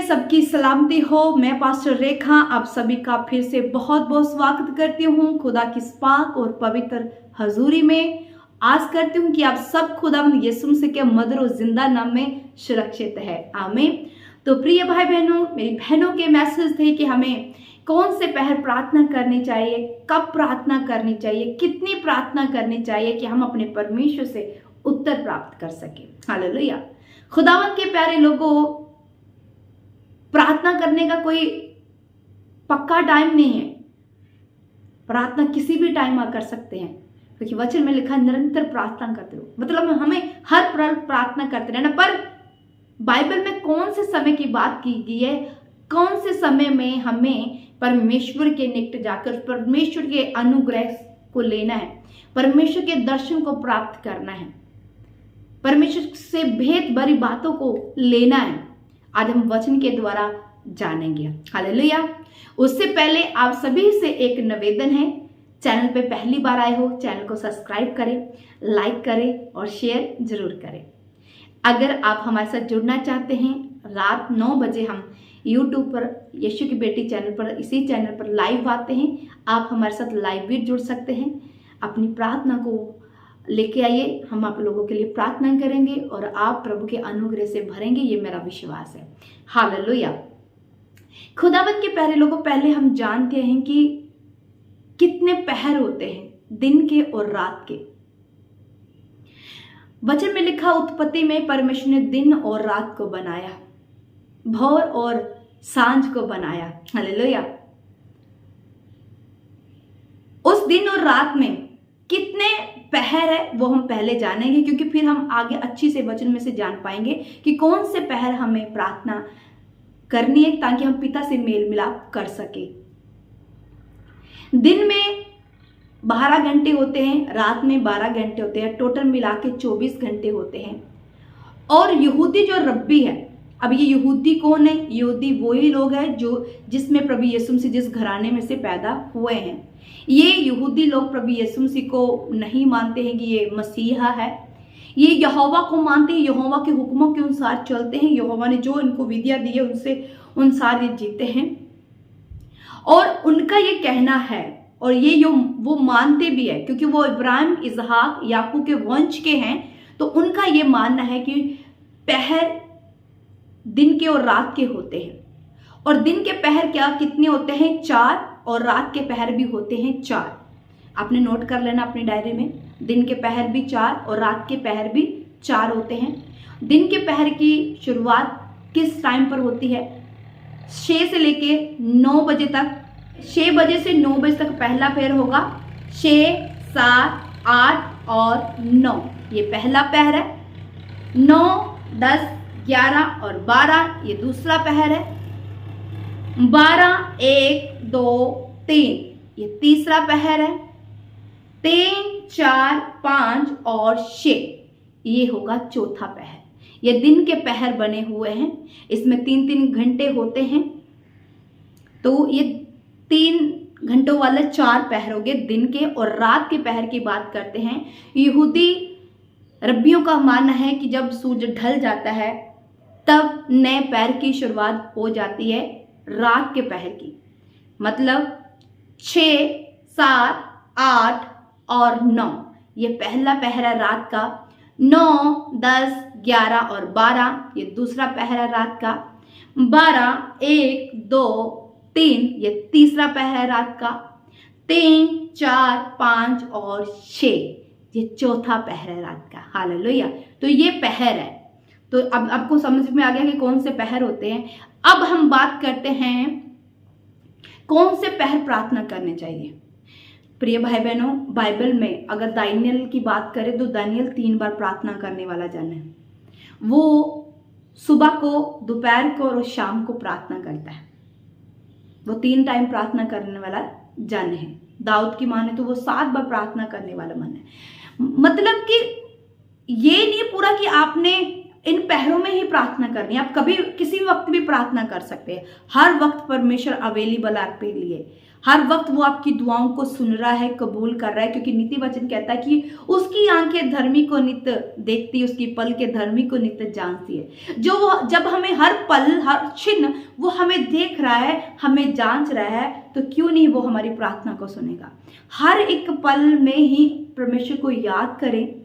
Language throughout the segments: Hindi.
सबकी सलामती हो। मैं पास्टर रेखा आप सभी का फिर से बहुत बहुत स्वागत करती हूँ खुदा की पाक और पवित्र हजूरी में। आस करती हूँ कि आप सब खुदावंद यीशु मसीह के मधुर और जिंदा नाम में सुरक्षित है। आमीन। तो प्रिय भाई बहनों, मेरी बहनों के मैसेज थे कि हमें कौन से पहर प्रार्थना करनी चाहिए, कब प्रार्थना करनी चाहिए, कितनी प्रार्थना करनी चाहिए कि हम अपने परमेश्वर से उत्तर प्राप्त कर सके। हालेलुया। खुदावंद के प्यारे लोगों, प्रार्थना करने का कोई पक्का टाइम नहीं है। प्रार्थना किसी भी टाइम आप कर सकते हैं, क्योंकि वचन में लिखा निरंतर प्रार्थना करते रहो। मतलब हमें हर पल प्रार्थना करते रहना। पर बाइबल में कौन से समय की बात की गई है, कौन से समय में हमें परमेश्वर के निकट जाकर परमेश्वर के अनुग्रह को लेना है, परमेश्वर के दर्शन को प्राप्त करना है, परमेश्वर से भेद भरी बातों को लेना है, आज हम वचन के द्वारा जानेंगे। हालेलुया। उससे पहले आप सभी से एक निवेदन है, चैनल पे पहली बार आए हो चैनल को सब्सक्राइब करें, लाइक करें और शेयर जरूर करें। अगर आप हमारे साथ जुड़ना चाहते हैं, रात 9 बजे हम यूट्यूब पर यीशु की बेटी चैनल पर, इसी चैनल पर लाइव आते हैं। आप हमारे साथ लाइव भी जुड़ सकते हैं। अपनी प्रार्थना को लेके आइए, हम आप लोगों के लिए प्रार्थना करेंगे और आप प्रभु के अनुग्रह से भरेंगे, ये मेरा विश्वास है। हालेलुया। खुदावंद के प्यारे लोगों, पहले हम जानते हैं कि कितने पहर होते हैं, दिन के और रात के। वचन में लिखा, उत्पत्ति में परमेश्वर ने दिन और रात को बनाया, भोर और सांझ को बनाया। हालेलुया। उस दिन और रात में कितने पहर है वो हम पहले जानेंगे, क्योंकि फिर हम आगे अच्छी से वचन में से जान पाएंगे कि कौन से पहर हमें प्रार्थना करनी है, ताकि हम पिता से मेल मिलाप कर सके। दिन में 12 घंटे होते हैं, रात में 12 घंटे होते हैं, टोटल मिला के 24 घंटे होते हैं। और यहूदी जो रब्बी है, अब ये यहूदी कौन है? यहूदी वही लोग हैं जो जिसमें प्रभु यीशु मसीह जिस घराने में से पैदा हुए हैं। ये यहूदी लोग प्रभु यीशु मसीह को नहीं मानते हैं कि ये मसीहा है। ये यहोवा को मानते हैं, यहोवा के हुक्मों के अनुसार चलते हैं, यहोवा ने जो इनको विद्या दी है उनसे अनुसार ये जीते हैं। और उनका ये कहना है, और ये जो वो मानते भी है, क्योंकि वो इब्राहिम, इसहाक, याकूब के वंश के हैं, तो उनका ये मानना है कि पहर दिन के और रात के होते हैं। और दिन के पहर क्या कितने होते हैं? 4, और रात के पहर भी होते हैं 4। आपने नोट कर लेना अपनी डायरी में, दिन के पहर भी 4 और रात के पहर भी 4 होते हैं। दिन के पहर की शुरुआत किस टाइम पर होती है? 6 से लेके 9 बजे तक। 6 बजे से 9 बजे तक पहला पहर होगा। 6, 7, 8 और 9 ये पहला पहर है। 9, 10, 11 और 12 ये दूसरा पहर है। 12, 1, 2, 3 ये तीसरा पहर है। 3, 4, 5 और 6 ये होगा चौथा पहर। ये दिन के पहर बने हुए हैं, इसमें 3-3 घंटे होते हैं। तो ये 3 घंटों वाले 4 पहर हो गए दिन के। और रात के पहर की बात करते हैं, यहूदी रब्बियों का मानना है कि जब सूरज ढल जाता है तब नए पहर की शुरुआत हो जाती है, रात के पहर की। मतलब 6, 7, 8 और 9 ये पहला पहर है रात का। 9, 10, 11 और 12 ये दूसरा पहर है रात का। 12, 1, 2, 3 ये तीसरा पहर है रात का। 3, 4, 5 और 6 ये चौथा पहर है रात का। हालेलुया। तो ये पहर है। तो अब आपको समझ में आ गया कि कौन से पहर होते हैं। अब हम बात करते हैं कौन से पहर प्रार्थना करने चाहिए। प्रिय भाई बहनों, बाइबल में अगर दानियेल की बात करें तो दानियेल 3 बार प्रार्थना करने वाला जन है। वो सुबह को, दोपहर को और शाम को प्रार्थना करता है। वो 3 टाइम प्रार्थना करने वाला जन है। दाऊद की माने तो वो 7 बार प्रार्थना करने वाला मन है। मतलब कि ये नहीं पूरा कि आपने इन पहरों में ही प्रार्थना करनी है, आप कभी किसी वक्त भी प्रार्थना कर सकते हैं। हर वक्त परमेश्वर अवेलेबल आपके लिए, हर वक्त वो आपकी दुआओं को सुन रहा है, कबूल कर रहा है, क्योंकि नीति वचन कहता है कि उसकी आंखें धर्मी को नित्य देखती है, उसकी पल के धर्मी को नित्य जानती है। जब हमें हर पल हर क्षण वो हमें देख रहा है, हमें जांच रहा है, तो क्यों नहीं वो हमारी प्रार्थना को सुनेगा। हर एक पल में ही परमेश्वर को याद करें।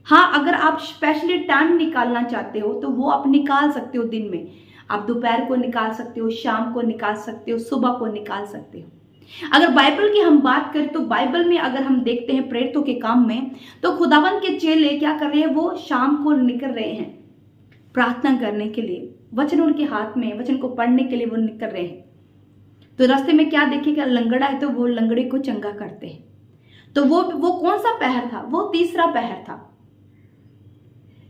हाँ, अगर आप स्पेशली टाइम निकालना चाहते हो तो वो आप निकाल सकते हो। दिन में आप दोपहर को निकाल सकते हो, शाम को निकाल सकते हो, सुबह को निकाल सकते हो। अगर बाइबल की हम बात करें तो बाइबल में अगर हम देखते हैं प्रेरितों के काम में, तो खुदावन के चेले क्या कर रहे हैं, वो शाम को निकल रहे हैं प्रार्थना करने के लिए। वचन उनके हाथ में, वचन को पढ़ने के लिए वो निकल रहे हैं। तो रास्ते में क्या देखेगा, लंगड़ा है तो वो लंगड़े को चंगा करते हैं। तो वो कौन सा पहर था, वो तीसरा पहर था।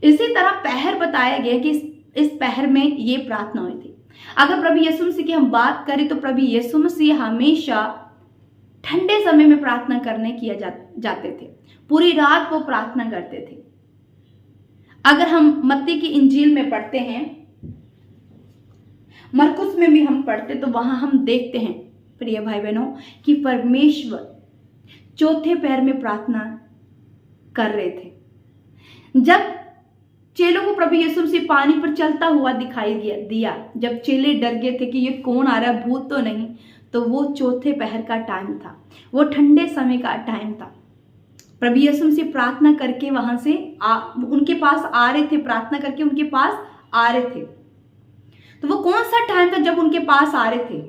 इसी तरह पहर बताया गया कि इस पहर में ये प्रार्थना हुई थी। अगर प्रभु यीशु मसीह की हम बात करें तो प्रभु यीशु मसीह हमेशा ठंडे समय में प्रार्थना करने किया जाते थे। पूरी रात वो प्रार्थना करते थे। अगर हम मत्ती की इंजील में पढ़ते हैं, मरकुस में भी हम पढ़ते, तो वहां हम देखते हैं प्रिय भाई बहनों कि परमेश्वर चौथे पहर में प्रार्थना कर रहे थे। जब चेलों को प्रभु यीशु मसीह पानी पर चलता हुआ दिखाई दिया, जब चेले डर गए थे कि ये कौन आ रहा है, भूत तो नहीं, तो वो चौथे पहर का टाइम था, वो ठंडे समय का टाइम था। प्रभु यीशु मसीह प्रार्थना करके वहां से उनके पास आ रहे थे, प्रार्थना करके उनके पास आ रहे थे। तो वो कौन सा टाइम था जब उनके पास आ रहे थे,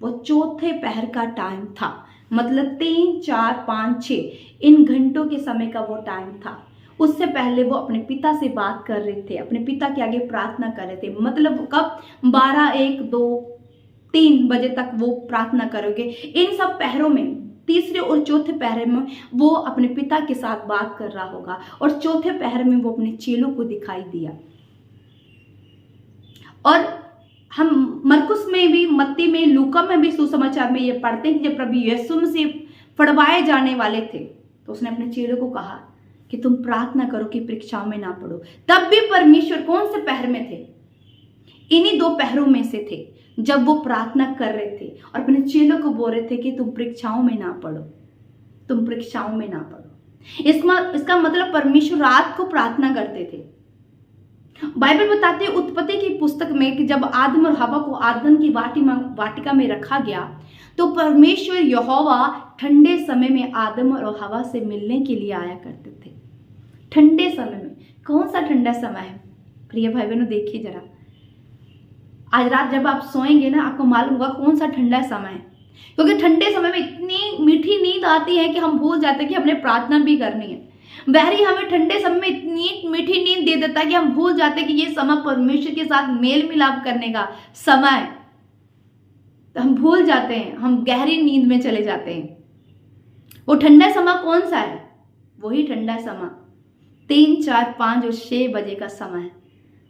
वो चौथे पहर का टाइम था। मतलब 3, 4, 5, 6 इन घंटों के समय का वो टाइम था। उससे पहले वो अपने पिता से बात कर रहे थे, अपने पिता के आगे प्रार्थना कर रहे थे। मतलब कब 12, 1, 2, 3 बजे तक वो प्रार्थना करोगे। इन सब पहरों में, तीसरे और चौथे पहर में वो अपने पिता के साथ बात कर रहा होगा, और चौथे पहर में वो अपने चेलों को दिखाई दिया। और हम मरकुस में भी, मत्ती में, लूका में भी सुसमाचार में ये पढ़ते हैं कि जब प्रभु यीशु मसीह फड़वाए जाने वाले थे तो उसने अपने चेलों को कहा कि तुम प्रार्थना करो कि परीक्षाओं में ना पड़ो। तब भी परमेश्वर कौन से पहर में थे, इन्हीं 2 पहरों में से थे, जब वो प्रार्थना कर रहे थे और अपने चेलों को बोल रहे थे कि तुम परीक्षाओं में ना पड़ो, तुम परीक्षाओं में ना पड़ो। इसका मतलब परमेश्वर रात को प्रार्थना करते थे। बाइबल बताते हैं उत्पत्ति की पुस्तक में कि जब आदम और हवा को आदन की वाटिका में रखा गया, तो परमेश्वर यहोवा ठंडे समय में आदम और हवा से मिलने के लिए आया करते थे। ठंडे समय में, कौन सा ठंडा समय है प्रिय भाई बहनों, देखिए जरा। आज रात जब आप सोएंगे ना, आपको मालूम होगा कौन सा ठंडा समय है, क्योंकि ठंडे समय में इतनी मीठी नींद आती है कि हम भूल जाते हैं कि हमने प्रार्थना भी करनी है। बहरी हमें ठंडे समय में इतनी मीठी नींद दे देता है कि हम भूल जाते हैं कि ये समय परमेश्वर के साथ मेल मिलाप करने का समय है। तो हम भूल जाते हैं, हम गहरी नींद में चले जाते हैं। वो ठंडा समय कौन सा है, वही ठंडा समय 3, 4, 5 और 6 बजे का समय है।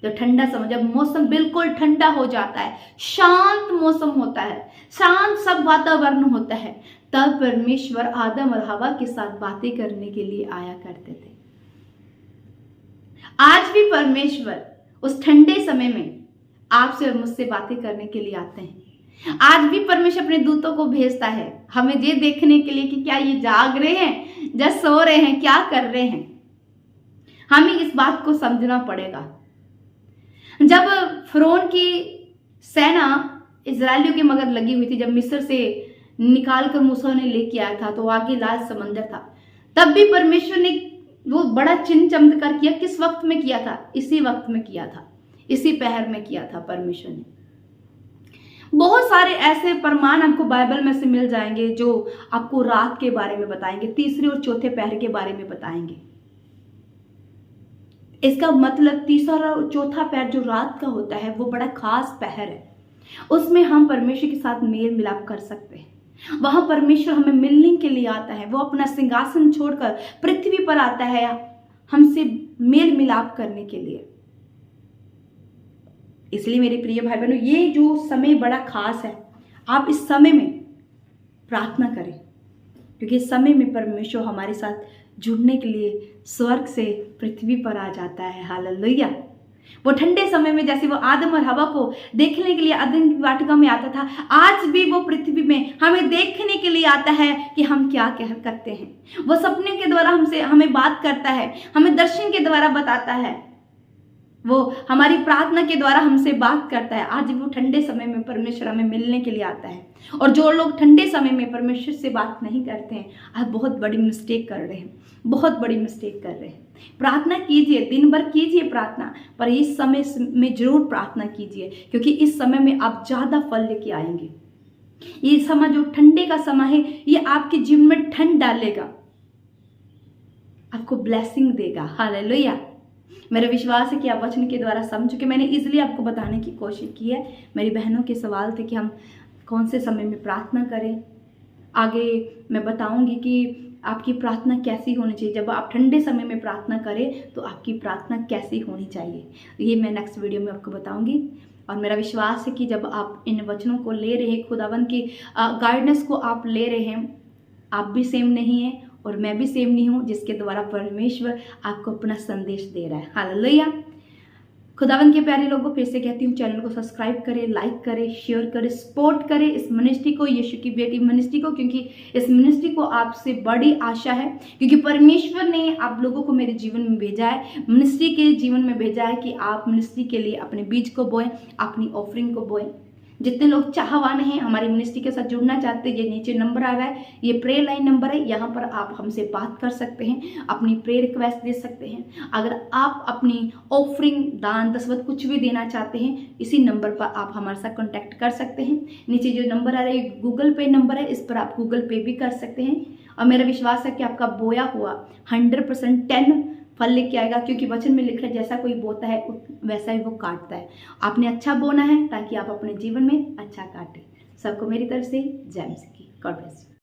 जो ठंडा समय, जब मौसम बिल्कुल ठंडा हो जाता है, शांत मौसम होता है, शांत सब वातावरण होता है, तब परमेश्वर आदम और हवा के साथ बातें करने के लिए आया करते थे। आज भी परमेश्वर उस ठंडे समय में आपसे और मुझसे बातें करने के लिए आते हैं। आज भी परमेश्वर अपने दूतों को भेजता है हमें ये देखने के लिए कि क्या ये जाग रहे हैं या सो रहे हैं, क्या कर रहे हैं। हमें इस बात को समझना पड़ेगा। जब फिरौन की सेना इजरायलियों के मगर लगी हुई थी, जब मिस्र से निकालकर मूसा ने लेके आया था, तो आगे लाल समंदर था, तब भी परमेश्वर ने वो बड़ा चिन्ह चमत्कार किया। किस वक्त में किया था, इसी वक्त में किया था, इसी पहर में किया था परमेश्वर ने। बहुत सारे ऐसे प्रमाण आपको बाइबल में से मिल जाएंगे जो आपको रात के बारे में बताएंगे, तीसरे और चौथे पहर के बारे में बताएंगे। इसका मतलब तीसरा और चौथा पहर जो रात का होता है वो बड़ा खास पहर है। उसमें हम परमेश्वर के साथ मेल मिलाप कर सकते हैं। वहां परमेश्वर हमें मिलने के लिए आता है, वो अपना सिंहासन छोड़कर पृथ्वी पर आता है हमसे मेल मिलाप करने के लिए। इसलिए मेरे प्रिय भाई बहनों, ये जो समय बड़ा खास है, आप इस समय में प्रार्थना करें, क्योंकि इस समय में परमेश्वर हमारे साथ जुड़ने के लिए स्वर्ग से पृथ्वी पर आ जाता है। हालेलुया। वो ठंडे समय में जैसे वो आदम और हवा को देखने के लिए अदन की वाटिका में आता था, आज भी वो पृथ्वी में हमें देखने के लिए आता है कि हम क्या क्या करते हैं। वो सपने के द्वारा हमें बात करता है, हमें दर्शन के द्वारा बताता है, वो हमारी प्रार्थना के द्वारा हमसे बात करता है। आज भी वो ठंडे समय में परमेश्वर हमें मिलने के लिए आता है। और जो लोग ठंडे समय में परमेश्वर से बात नहीं करते हैं, आज बहुत बड़ी मिस्टेक कर रहे हैं, बहुत बड़ी मिस्टेक कर रहे हैं। प्रार्थना कीजिए, दिन भर कीजिए प्रार्थना, पर इस समय में जरूर प्रार्थना कीजिए, क्योंकि इस समय में आप ज़्यादा फल लेके आएंगे। ये समय जो ठंडे का समय है, ये आपके जीवन में ठंड डालेगा, आपको ब्लेसिंग देगा। हालेलुया। मेरा विश्वास है कि आप वचन के द्वारा समझ चुके। मैंने इसलिए आपको बताने की कोशिश की है। मेरी बहनों के सवाल थे कि हम कौन से समय में प्रार्थना करें। आगे मैं बताऊंगी कि आपकी प्रार्थना कैसी होनी चाहिए। जब आप ठंडे समय में प्रार्थना करें तो आपकी प्रार्थना कैसी होनी चाहिए, ये मैं नेक्स्ट वीडियो में आपको बताऊंगी। और मेरा विश्वास है कि जब आप इन वचनों को ले रहे हैं, खुदावन की गाइडेंस को आप ले रहे हैं, आप भी सेम नहीं है और मैं भी सेम नहीं हूँ, जिसके द्वारा परमेश्वर आपको अपना संदेश दे रहा है। हालेलुया। खुदावन के प्यारे लोगों, फिर से कहती हूँ, चैनल को सब्सक्राइब करें, लाइक करें, शेयर करें, सपोर्ट करें इस मिनिस्ट्री को, यीशु की बेटी मिनिस्ट्री को, क्योंकि इस मिनिस्ट्री को आपसे बड़ी आशा है। क्योंकि परमेश्वर ने आप लोगों को मेरे जीवन में भेजा है, मिनिस्ट्री के जीवन में भेजा है कि आप मिनिस्ट्री के लिए अपने बीज को बोएं, अपनी ऑफरिंग को बोएं। जितने लोग चाहवान हैं, हमारी मिनिस्ट्री के साथ जुड़ना चाहते हैं, ये नीचे नंबर आ रहा है, ये प्रेयर लाइन नंबर है, यहाँ पर आप हमसे बात कर सकते हैं, अपनी प्रेयर रिक्वेस्ट दे सकते हैं। अगर आप अपनी ऑफरिंग, दान, दसवत कुछ भी देना चाहते हैं, इसी नंबर पर आप हमारे साथ कॉन्टैक्ट कर सकते हैं। नीचे जो नंबर आ रहा है गूगल पे नंबर है, इस पर आप गूगल पे भी कर सकते हैं। और मेरा विश्वास है कि आपका बोया हुआ 100% 10 फल लेके आएगा, क्योंकि वचन में लिखा है जैसा कोई बोता है वैसा ही वो काटता है। आपने अच्छा बोना है ताकि आप अपने जीवन में अच्छा काटें। सबको मेरी तरफ से जय मसीह की। God bless you.